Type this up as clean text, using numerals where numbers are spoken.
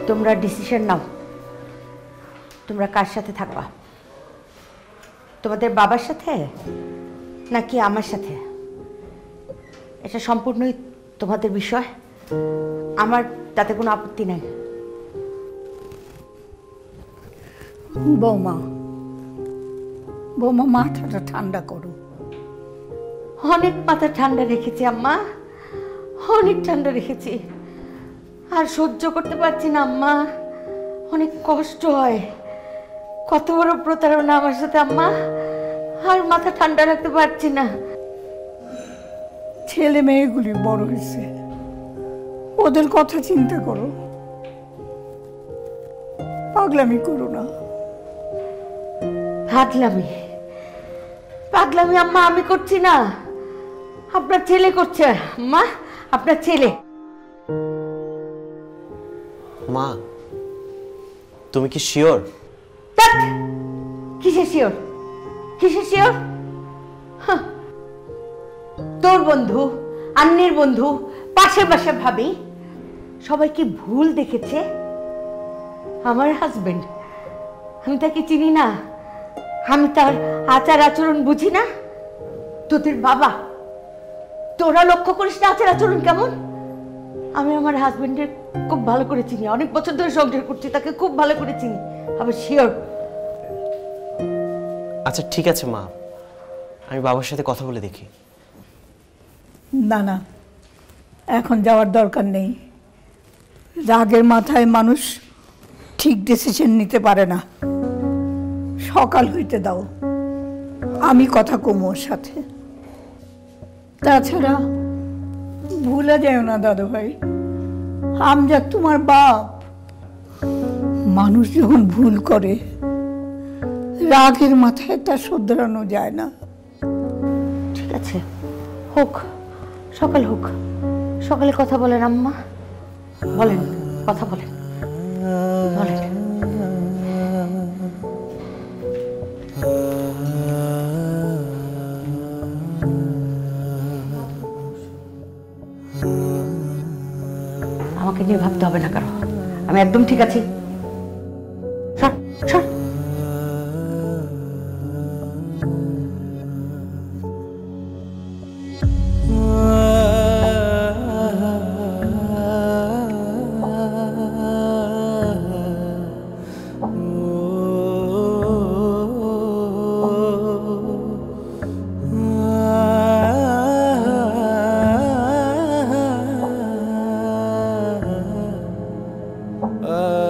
তোমরা ডিসিশন নাও, তোমরা কার সাথে থাকবা, তোমাদের বাবার সাথে নাকি আমার সাথে? এটা সম্পূর্ণই তোমাদের বিষয়, আমার তাতে কোনো আপত্তি নাই। বৌমা, বৌমা মাথাটা ঠান্ডা করো। অনেক মাথা ঠান্ডা রেখেছি আম্মা, অনেক ঠান্ডা রেখেছি, আর সহ্য করতে পারছি না আম্মা, অনেক কষ্ট হয়। কত বড় প্রতারণা আমার সাথে আম্মা, আর মাথা ঠান্ডা রাখতে পারছি না। ছেলে মেয়েগুলি বড় হয়েছে, ওদের কথা চিন্তা করো, পাগলামি করো না। পাগলামি? পাগলামি আম্মা আমি করছি না, আপনার ছেলে করছে আম্মা, আপনার ছেলে। মা, তুমি কি শিওর? কিসের শিওর? কিসের শিওর? তোর বন্ধু, আন্নের বন্ধু, পাশে পাশে ভাবি, সবাই কি ভুল দেখেছে? আমার হাজবেন্ড, আমি তাকে চিনি না, আমি তার আচার আচরণ বুঝি না? তোদের বাবা, তোরা লক্ষ্য করিস না আচার আচরণ কেমন? আমি আমার হাজবেন্ডের খুব ভালো করে চিনি, অনেক বছর ধরে সংসার করছি, তাকে খুব ভালো করে চিনি, আবার শিওর। আচ্ছা ঠিক আছে মা, আমি বাবার সাথে কথা বলে দেখি। না না, এখন যাওয়ার দরকার নেই। রাগের মাথায় মানুষ ঠিক ডিসিশন নিতে পারে না। সকাল হইতে দাও, আমি কথা কম ওর সাথে। তাছাড়া ভুলে যাও না দাদু ভাই, আমজাদ তোমার বাপ। মানুষ যখন ভুল করে রাগের মাথায় তা শুধরানো যায় না। ঠিক আছে, হোক, সকাল হোক, সকালে কথা বলেন আম্মা, বলেন, কথা বলেন, বলেন। আমাকে নিয়ে ভাবতে হবে না কারো, আমি একদম ঠিক আছি। সর সর। Ah